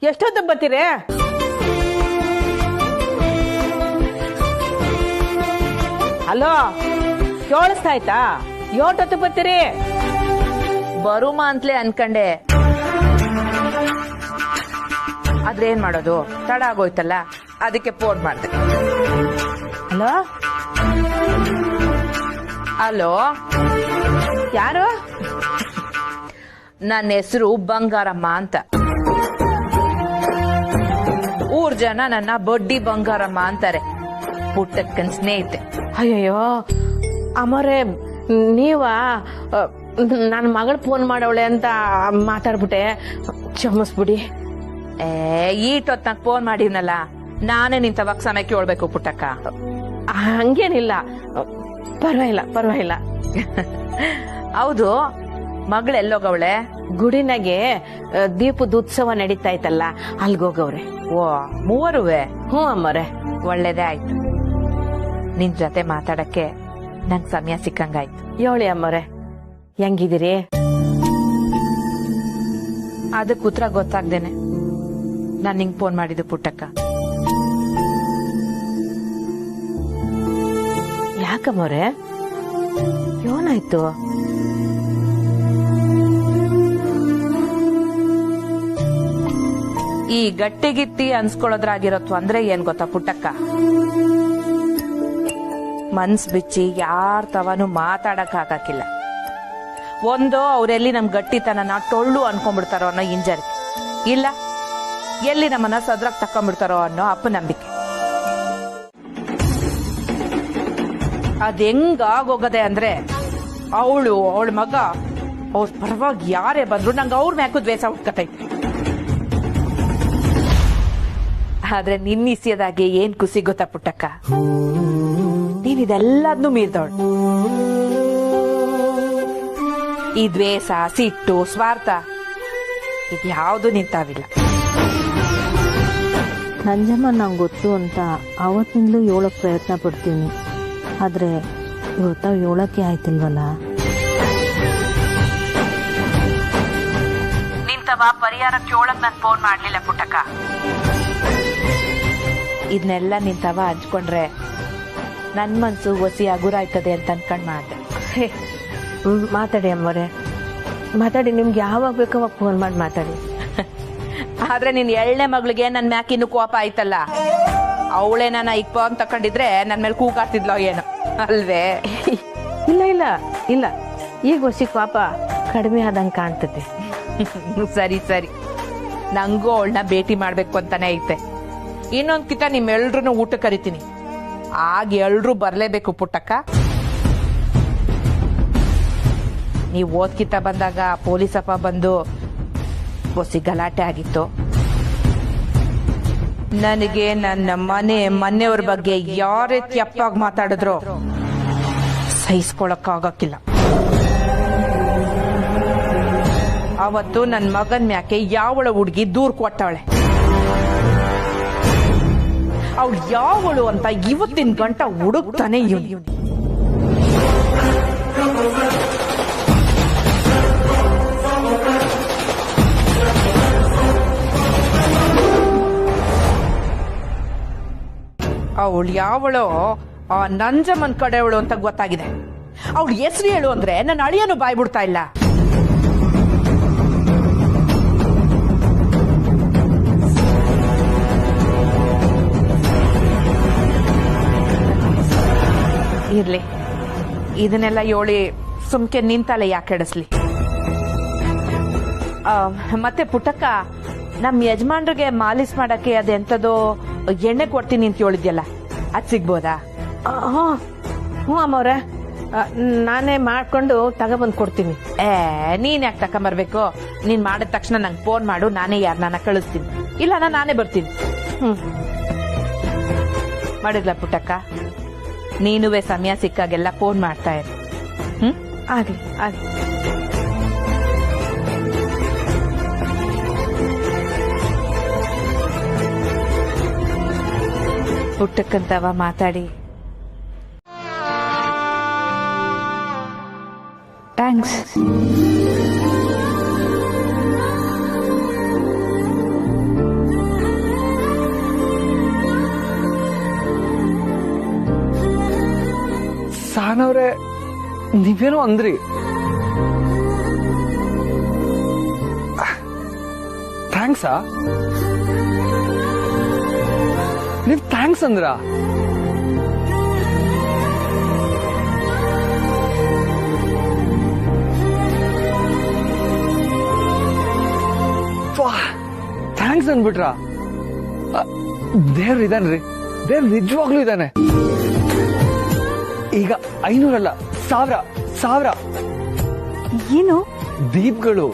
Speaker 9: ಎಷ್ಟೊತ್ತು ಬರ್ತೀರಿ? ಹಲೋ, ಕೇಳಿಸ್ತಾ ಆಯ್ತಾ? ಎಷ್ಟೊತ್ತು ಬರ್ತೀರಿ?
Speaker 13: ಬರುಮ ಅಂತಲೇ ಅನ್ಕಂಡೆ, ಆದ್ರೆ ಏನ್ ಮಾಡೋದು, ತಡ ಆಗೋಯ್ತಲ್ಲ, ಅದಕ್ಕೆ ಫೋನ್ ಮಾಡ್ದೆ.
Speaker 9: ಹಲೋ
Speaker 13: ಹಲೋ,
Speaker 9: ಯಾರು?
Speaker 13: ನನ್ನ ಹೆಸರು ಬಂಗಾರಮ್ಮ ಅಂತ. ಊರ್ ಜನ ನನ್ನ ಬಡ್ಡಿ ಬಂಗಾರಮ್ಮ ಅಂತಾರೆ. ಪುಟ್ಟಕ್ಕನ್ ಸ್ನೇಹಿತೆ.
Speaker 9: ಅಯ್ಯಯ್ಯೋ ಅಮರೇ, ನೀವ ನನ್ನ ಮಗಳು ಫೋನ್ ಮಾಡವಳೆ ಅಂತ ಮಾತಾಡ್ಬಿಟ್ಟೆ, ಕ್ಷಮಿಸ್ಬಿಡಿ.
Speaker 13: ಈಟೊತ್ತಾಗ ಫೋನ್ ಮಾಡಿವ್ನಲ್ಲ, ನಾನೇ ನಿಂತವಾಗ ಸಮಯಕ್ಕೆ ಹೇಳ್ಬೇಕು ಪುಟ್ಟಕ್ಕ.
Speaker 9: ಹಂಗೇನಿಲ್ಲ, ಪರವಾಗಿಲ್ಲ ಪರವಾಗಿಲ್ಲ.
Speaker 13: ಹೌದು, ಮಗಳೆಲ್ಲೋಗವಳೆ?
Speaker 9: ಗುಡಿನಾಗೆ ದೀಪದ ಉತ್ಸವ ನಡೀತಾ ಇತ್ತಲ್ಲ, ಅಲ್ಗೋಗವ್ರೆ.
Speaker 13: ಓ, ಮೂವರುವೆ?
Speaker 9: ಹ್ಞೂ ಅಮ್ಮರೆ.
Speaker 13: ಒಳ್ಳೇದೇ ಆಯ್ತು, ನಿನ್ ಜೊತೆ ಮಾತಾಡಕ್ಕೆ ನಂಗ್ ಸಮಯ ಸಿಕ್ಕಂಗಾಯ್ತು.
Speaker 9: ಹೇಳಿ ಅಮ್ಮರೆ, ಹೆಂಗಿದ್ದೀರಿ?
Speaker 13: ಅದಕ್ಕೆ ಉತ್ತರ ಗೊತ್ತಾಗ್ದೇನೆ ನಾನ್ ನಿಂಗ್ ಫೋನ್ ಮಾಡಿದ್ದು ಪುಟ್ಟಕ್ಕ.
Speaker 9: ಯಾಕಮ್ಮರೆ, ಏನಾಯ್ತು?
Speaker 13: ಈ ಗಟ್ಟಿಗಿತ್ತಿ ಅನ್ಸ್ಕೊಳ್ಳೋದ್ರಾಗಿರೋ ತೊಂದ್ರೆ ಏನ್ ಗೊತ್ತಾ ಪುಟ್ಟಕ್ಕ? ಮನ್ಸ್ ಬಿಚ್ಚಿ ಯಾರ್ ತವನು ಮಾತಾಡಕ್ ಹಾಕಿಲ್ಲ. ಒಂದು, ಅವ್ರೆಲ್ಲಿ ನಮ್ ಗಟ್ಟಿತನನ ಟೊಳ್ಳು ಅನ್ಕೊಂಡ್ಬಿಡ್ತಾರೋ ಅನ್ನೋ ಇಂಜರಿ, ಇಲ್ಲ ಎಲ್ಲಿ ನಮ್ಮನ್ನ ಸದ್ರಾಗ್ ತಕೊಂಡ್ಬಿಡ್ತಾರೋ ಅನ್ನೋ ಅಪನಂಬಿಕೆ. ಅದ್ ಹೆಂಗಾಗೋಗದೆ ಅಂದ್ರೆ, ಅವಳ ಮಗ ಅವ್ರ ಪರವಾಗಿ ಯಾರೇ ಬಂದ್ರು ನಂಗೆ ಅವ್ರ ಮ್ಯಾಕು ದ್ವೇಷ ಹುಟ್ಕತೈತೆ. ಆದ್ರೆ ನಿನ್ನಿಸಿಯದಾಗೆ ಏನ್ ಖುಷಿ ಗೊತ್ತಾ ಪುಟ್ಟಕ್ಕ? ನೀನ್ ಇದೆಲ್ಲದನ್ನೂ ಮೀರ್ದವಳು. ಈ ದ್ವೇಷ, ಸಿಟ್ಟು, ಸ್ವಾರ್ಥ ಇದ್ಯಾವುದು ನಿಂತಾವಿಲ್ಲ.
Speaker 14: ನಂಜಮ್ಮ ನಂಗೆ ಗೊತ್ತು ಅಂತ ಅವತ್ತಿಂದಲೂ ಹೇಳೋಕೆ ಪ್ರಯತ್ನ ಪಡ್ತೀನಿ, ಆದ್ರೆ ಇವತ್ತ ಹೇಳಕ್ಕೆ ಆಯ್ತಿಲ್ವಲ್ಲ.
Speaker 13: ನಿಂತವ ಪರಿಹಾರಕ್ಕೆ ಹೇಳಕ್ ನಾನು ಫೋನ್ ಮಾಡ್ಲಿಲ್ಲ ಪುಟ್ಟಕ್ಕ. ಇದನ್ನೆಲ್ಲ ನಿಂತವ ಹಂಚ್ಕೊಂಡ್ರೆ ನನ್ ಮನ್ಸು ಒಸಿ ಹಗುರಾಯ್ತದೆ ಅಂತ ಅನ್ಕೊಂಡ್ ಮಾಡ್ದೆ.
Speaker 9: ಮಾತಾಡಿ ಅಮ್ಮರೆ, ಮಾತಾಡಿ. ನಿಮ್ಗೆ ಯಾವಾಗ ಬೇಕೋ ಅವಾಗ ಫೋನ್ ಮಾಡಿ ಮಾತಾಡಿ.
Speaker 13: ಆದ್ರೆ ನಿನ್ 2ನೇ ಮಗಳಿಗೆ ನನ್ ಮ್ಯಾಕ್ ಇನ್ನು ಕೋಪ ಆಯ್ತಲ್ಲ, ಅವಳೇ ನನ್ನ ಇಪ್ಪ ಅಂತ ತಕೊಂಡಿದ್ರೆ ನನ್ ಮೇಲೆ ಕೂಗಾಡ್ತಿದ್ಲೋ ಏನೋ ಅಲ್ವೇ?
Speaker 9: ಇಲ್ಲ ಇಲ್ಲ ಇಲ್ಲ, ಈಗ ಹೊಸಿ ಕೋಪ ಕಡಿಮೆ ಆದಂಗ ಕಾಣ್ತದೆ.
Speaker 13: ಸರಿ ಸರಿ, ನಂಗೂ ಅವಳನ್ನ ಭೇಟಿ ಮಾಡ್ಬೇಕು ಅಂತಾನೆ ಐತೆ. ಇನ್ನೊಂದ್ ಕಿತ ನಿಮ್ಮೆಲ್ರೂ ಊಟ ಕರಿತೀನಿ, ಆಗ ಎಲ್ರೂ ಬರ್ಲೇಬೇಕು ಪುಟ್ಟಕ್ಕ. ನೀವ್ ಓದ್ಕಿತ ಬಂದಾಗ ಪೊಲೀಸಪ್ಪ ಬಂದು ಹೊಸಿ ಗಲಾಟೆ ಆಗಿತ್ತು. ನನಗೆ ನನ್ನ ಮನೆಯವ್ರ ಬಗ್ಗೆ ಯಾರೇ ತಪ್ಪಾಗಿ ಮಾತಾಡಿದ್ರು ಸಹಿಸ್ಕೊಳಕ್ಕಾಗಕ್ಕಿಲ್ಲ. ಅವತ್ತು ನನ್ನ ಮಗನ್ ಮ್ಯಾಕೆ ಯಾವಳ ಹುಡುಗಿ ದೂರ್ ಕೊಟ್ಟವಳೆ. ಅವಳು ಯಾವಳು ಅಂತ ಇವತ್ತಿನ ಗಂಟ ಹುಡುಕ್ತಾನೆ ಇವನು. ಅವಳು ಯಾವಳೋ ಆ ನಂಜಮ್ಮನ್ ಕಡೆಯವಳು ಅಂತ ಗೊತ್ತಾಗಿದೆ. ಅವಳು ಹೆಸರು ಹೇಳು ಅಂದ್ರೆ ನನ್ನ ಅಳಿಯನು ಬಾಯ್ ಬಿಡ್ತಾ ಇಲ್ಲ. ಇರ್ಲಿ, ಇದನ್ನೆಲ್ಲ ಹೇಳಿ ಸುಮ್ಕೆ ನಿಂತಲೆ ಯಾಕೆ ಕೆಡಿಸ್ಲಿ. ಮತ್ತೆ ಪುಟ್ಟಕ್ಕ, ನಮ್ ಯಜಮಾನ್ರಿಗೆ ಮಾಲಿಸ್ ಮಾಡಕ್ಕೆ ಅದೆಂತದೋ ಎಣ್ಣೆ ಕೊಡ್ತೀನಿ ಅಂತ ಹೇಳಿದ್ಯಲ್ಲ, ಅದ್ ಸಿಗ್ಬೋದಾ?
Speaker 9: ಹ್ಞೂ ಅಮ್ಮವ್ರೆ, ನಾನೇ ಮಾಡ್ಕೊಂಡು ತಗೊಬಂದ್ ಕೊಡ್ತೀನಿ.
Speaker 13: ನೀನ್ ಯಾಕೆ ತಕೊಂಬರ್ಬೇಕು? ನೀನ್ ಮಾಡಿದ ತಕ್ಷಣ ನಂಗೆ ಫೋನ್ ಮಾಡು, ನಾನೇ ಯಾರನ್ನ ಕಳಿಸ್ತೀನಿ. ಇಲ್ಲ ನಾನೇ ಬರ್ತೀನಿ. ಮಾಡಿದ್ಲ ಪುಟ್ಟಕ್ಕ? ನೀನುವೆ ಸಮಯ ಸಿಕ್ಕಾಗೆಲ್ಲ ಫೋನ್ ಮಾಡ್ತಾ ಇರು.
Speaker 9: ಆಗ್ಲಿ ಆಗ್ಲಿ.
Speaker 13: ಪುಟ್ಟಕ್ಕಂತವ ಮಾತಾಡಿ
Speaker 4: ಥ್ಯಾಂಕ್ಸ್.
Speaker 15: ನೀವೇನೋ ಅಂದ್ರಿ. ಥ್ಯಾಂಕ್ಸಾ? ನೀವ್ ಥ್ಯಾಂಕ್ಸ್ ಅಂದ್ರ? ಥ್ಯಾಂಕ್ಸ್ ಅನ್ಬಿಟ್ರ? ದೇವ್ರ ಇದಾನ್ರಿ, ದೇವ್ರ ನಿಜವಾಗ್ಲೂ ಇದಾನೆ. ಈಗ 500 ಅಲ್ಲ, 1000
Speaker 10: ಏನು
Speaker 15: ದೀಪ್ಗಳು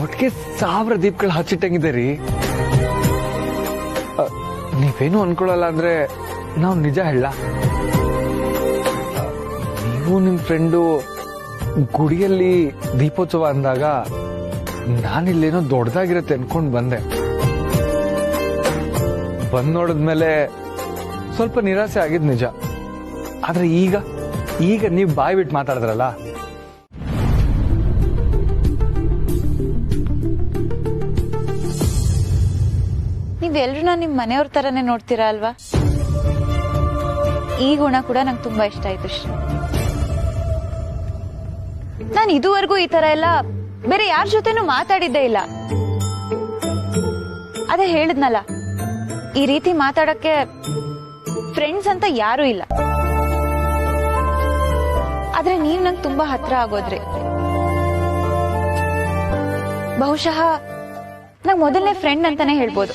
Speaker 15: ಒಟ್ಟಿಗೆ 1000 ದೀಪ್ಗಳು ಹಚ್ಚಿಟ್ಟಂಗಿದೆ ರೀ. ನೀವೇನು ಅನ್ಕೊಳಲ್ಲ ಅಂದ್ರೆ ನಾವು ನಿಜ ಹೇಳ, ನೀವು ನಿಮ್ ಫ್ರೆಂಡು ಗುಡಿಯಲ್ಲಿ ದೀಪೋತ್ಸವ ಅಂದಾಗ ನಾನಿಲ್ಲೇನೋ ದೊಡ್ಡದಾಗಿರತ್ತೆ ಅನ್ಕೊಂಡ್ ಬಂದೆ. ಬಂದ್ ನೋಡಿದ್ಮೇಲೆ ಸ್ವಲ್ಪ ನಿರಾಸೆ ಆಗಿದ್ ನಿಜ. ಆದ್ರೆ ಈಗ ನೀವು ಬಾಯ್ ಬಿಟ್ಟು ಮಾತಾಡಿದ್ರಲ್ಲ,
Speaker 4: ನೀವೆಲ್ರೂ ನಿಮ್ ಮನೆಯವ್ರ ತರನೇ ನೋಡ್ತೀರಾ ಅಲ್ವಾ? ಈ ಗುಣ ಕೂಡ ನಂಗೆ ತುಂಬಾ ಇಷ್ಟ ಆಯ್ತು ಶ್ರೀ. ನಾನು ಇದುವರೆಗೂ ಈ ತರ ಎಲ್ಲ ಬೇರೆ ಯಾರ ಜೊತೆನೂ ಮಾತಾಡಿದ್ದೇ ಇಲ್ಲ. ಅದೇ ಹೇಳಿದ್ನಲ್ಲ, ಈ ರೀತಿ ಮಾತಾಡಕ್ಕೆ ಫ್ರೆಂಡ್ಸ್ ಅಂತ ಯಾರು ಇಲ್ಲ. ಆದ್ರೆ ನೀವ್ ನಂಗೆ ತುಂಬಾ ಹತ್ರ ಆಗೋದ್ರಿ. ಬಹುಶಃ ನಂಗೆ ಮೊದಲನೇ ಫ್ರೆಂಡ್ ಅಂತಾನೆ ಹೇಳ್ಬೋದು.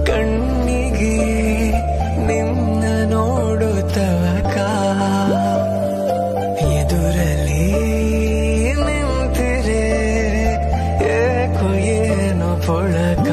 Speaker 16: ಕಣ್ಣಿಗೆ ನಿನ್ನ ನೋಡುತ್ತವಕ ಎದುರಲ್ಲಿ ನಿಂತಿರೆ ಏಕೋ ಏನೋ ಪೊಳಕ.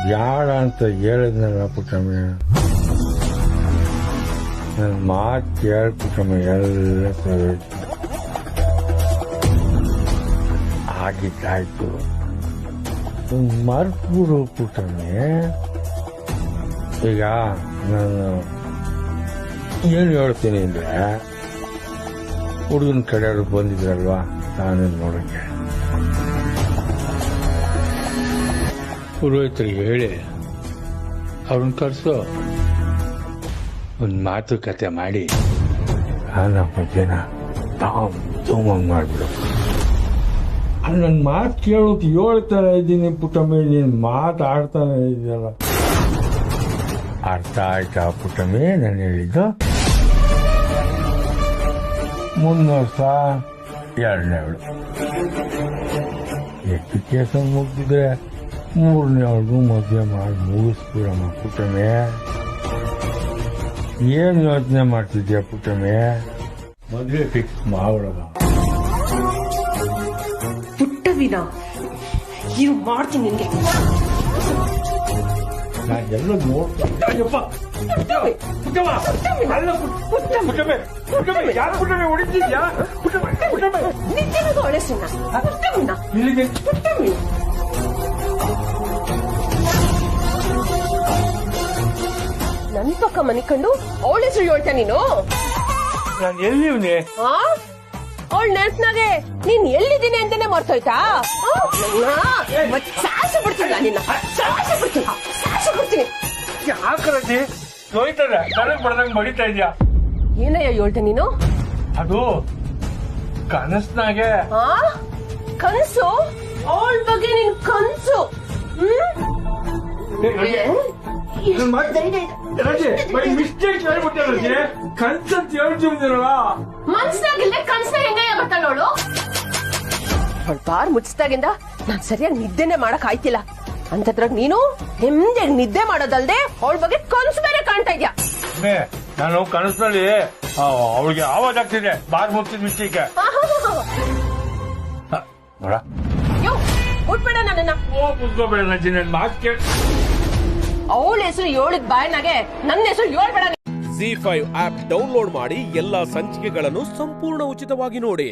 Speaker 17: ಬ್ಯಾಡ ಅಂತ ಹೇಳಿದ್ನಲ್ಲ ಪುಟ್ಟಮ್ಮ, ನನ್ನ ಮಾತು ಕೇಳಿ ಪುಟ್ಟಮ್ಮ, ಎಲ್ಲ ಆಗಿದ್ದಾಯ್ತು. ಮರ್ತ್ಬಿಡು ಪುಟ್ಟಮ್ಮೆ. ಈಗ ನಾನು ಏನು ಹೇಳ್ತೀನಿ ಅಂದ್ರೆ, ಹುಡುಗನ ಕಡೆಯವರು ಬಂದಿದ್ರಲ್ವಾ ನಾನೇನು ನೋಡಕ್ಕೆ, ಪುರೋಹಿತರಿಗೆ ಹೇಳಿ ಅವ್ರನ್ನ ಕರೆಸೋ, ಒಂದು ಮಾತುಕತೆ ಮಾಡಿ ನಮ್ಮ ಜನ ತಗೊಂಡ್ ಮಾಡ್ಬಿಡು. ನನ್ನ ಮಾತು ಕೇಳೋಕೆ ಹೇಳ್ತಾನೆ ಇದ್ದೀನಿ ಪುಟ್ಟಮ್ಮಿ, ನೀನು ಮಾತಾಡ್ತಾನೆ ಇದೆಯಲ್ಲ. ಅರ್ಥ ಆಯ್ತಾ ಪುಟ್ಟಮ್ಮಿ ನಾನು ಹೇಳಿದ್ದು? ಮುಂದಿನ ವರ್ಷ 2ನೇವಳು, ಎಷ್ಟು ಕೇಸ ಮುಗಿದ್ರೆ 3ನೇವಳಿಗೂ ಮದುವೆ ಮಾಡಿ ಮುಗಿಸ್ಬಿಡಮ್ಮ ಪುಟ್ಟಮ್ಮಿ. ಏನು ಯೋಚನೆ ಮಾಡ್ತಿದ್ಯಾ ಪುಟ್ಟಮ್ಮಿ? ಮದುವೆ ಫಿಕ್ಸ್ ಮಾಡ್ಬಿಡೋಣ.
Speaker 5: ಪುಟ್ಟವಿನ ಇವು ಮಾಡ್ತೀನಿ ನಿನ್ಗೆ.
Speaker 17: ನಾನು ಎಲ್ಲ ನೋಡ್ತಾ
Speaker 5: ನನ್ ಪಕ್ಕ ಮನಿಕೊಂಡು ಅವಳ ಹೆಸರು ಹೇಳ್ತಾ ನೀನು?
Speaker 17: ನಾನು ಎಲ್ಲಿವ್ನಿ?
Speaker 5: ಅವಳ ನೆನ್ಸ್ನಾಗೆ ನೀನ್ ಎಲ್ಲಿದ್ದೀನಿ ಅಂತಾನೆ ಮರ್ತೋಯ್ತಾ? ಸಾಸು ಬಿಡ್ತೀನಿ ನಿನ್ನ, ಸಾಸು ಬಿಡ್ತೀನಿ.
Speaker 17: ಯಾಕರಜಿ ನೋಯ್ತದೆ, ನನಗ್ ಬಡ್ದಂಗ್ ಬಡಿತಾ ಇದ್ಯಾ?
Speaker 5: ಏನಯ್ಯ ಹೇಳ್ತೆ ನೀನು?
Speaker 17: ಅದು ಕನಸ್ನಾಗೆ.
Speaker 5: ಕನಸು? ಅವಳ ಬಗ್ಗೆ ನಿನ್ ಕನಸು?
Speaker 17: ಮಿಸ್ಟೇಕ್ ಹೇಳ್ಬಿಟ್ಟೆ, ಕನ್ಸಂತ ಹೇಳ್ತಿದ್ದೀರಲ್ಲ.
Speaker 5: ಮನ್ಸ್ನಾಗಿಲ್ದೆ ಕನ್ಸ್ನ ಹೆಂಗಯ್ಯ ಬರ್ತಾಳವಳು? ಅವಳ ಬಾರ್ ಮುಚ್ಚಿದಾಗಿಂದ ನಾನ್ ಸರಿಯಾಗಿ ನಿದ್ದೆನೆ ಮಾಡಕ್ ಆಯ್ತಿಲ್ಲ. ಅಂತದ್ರಾಗ ನೀನು ನೆಮ್ಮದಿಯಾಗಿ ನಿದ್ದೆ ಮಾಡೋದಲ್ದೆ ಅವಳ ಬಗ್ಗೆ ಕನ್ಸು ಬೇರೆ ಕಾಣ್ತಾ ಇದ್ಯಾ.
Speaker 17: ನಾನು ಕನಸಲ್ಲಿ ಅವಳಿಗೆ ಆವಾಜ್ ಆಗ್ತಿದೆ ಬಾರ್ ಮುಚ್ಚಿದ ಮಿಸ್ಟೇಕ್ ನೋಡ
Speaker 5: ಮುಟ್ಬೇಡ ನನ್ನ
Speaker 17: ಕುತ್ಕೋಬೇಡ ನನ್ನ ಮಾತು ಕೇಳಿ.
Speaker 5: ಅವಳ ಹೆಸರು 7 ಬಾಯ್ನಾಗೆ ನನ್ನ ಹೆಸರು 7 ಬೇಡ.
Speaker 1: ZEE5 ಆಪ್ ಡೌನ್ಲೋಡ್ ಮಾಡಿ ಎಲ್ಲಾ ಸಂಚಿಕೆಗಳನ್ನು ಸಂಪೂರ್ಣ ಉಚಿತವಾಗಿ ನೋಡಿ.